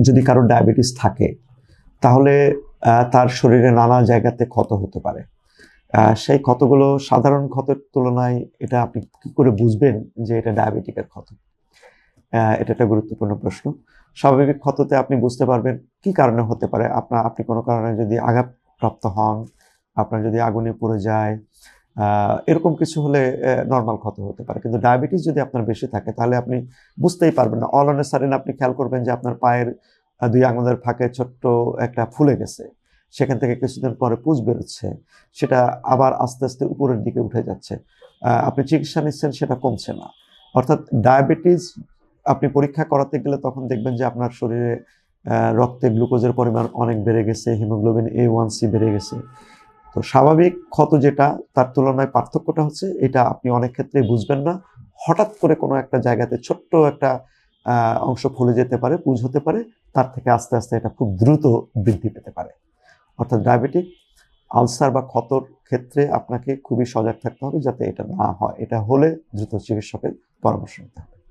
যদি কারোর ডায়াবেটিস থাকে তাহলে তার শরীরে নানা জায়গাতে ক্ষত হতে পারে। সেই ক্ষতগুলো সাধারণ ক্ষতের তুলনায় এটা আপনি কি করে বুঝবেন যে এটা ডায়াবেটিকের ক্ষত? এটা একটা গুরুত্বপূর্ণ প্রশ্ন। স্বাভাবিক ক্ষততে আপনি বুঝতে পারবেন কি কারণে হতে পারে। আপনি কোনো কারণে যদি আঘাতপ্রাপ্ত হন, আপনার যদি আগুনে পুড়ে যায়, এরকম কিছু হলে নরমাল ক্ষত হতে পারে। কিন্তু ডায়াবেটিস যদি আপনার বেশি থাকে তাহলে আপনি বুঝতেই পারবেন না। অল অন এ সাডেন আপনি খেয়াল করবেন যে আপনার পায়ের ২ আঙুলের ফাঁকে ছোট্ট একটা ফুলে গেছে। সেখান থেকে কিছুদিন পরে পুঁজ বেরোচ্ছে। সেটা আবার আস্তে, আস্তে উপরের দিকে উঠে যাচ্ছে। আপনি চিকিৎসা নিচ্ছেন, সেটা কমছে না। অর্থাৎ ডায়াবেটিস আপনি পরীক্ষা করাতে গেলে তখন দেখবেন যে আপনার শরীরে রক্তে গ্লুকোজের পরিমাণ অনেক বেড়ে গেছে, হিমোগ্লোবিন A1C বেড়ে গেছে। তো স্বাভাবিক ক্ষত যেটা, তার তুলনায় পার্থক্যটা হচ্ছে এটা আপনি অনেক ক্ষেত্রেই বুঝবেন না। হঠাৎ করে কোনো একটা জায়গাতে ছোট্ট একটা অংশ ফুলে যেতে পারে, পুঁজ হতে পারে। তার থেকে আস্তে, আস্তে এটা খুব দ্রুত বৃদ্ধি পেতে পারে। অর্থাৎ ডায়াবেটিক আলসার বা ক্ষতর ক্ষেত্রে আপনাকে খুবই সজাগ থাকতে হবে যাতে এটা না হয়। এটা হলে দ্রুত চিকিৎসকের পরামর্শ নিতে হবে।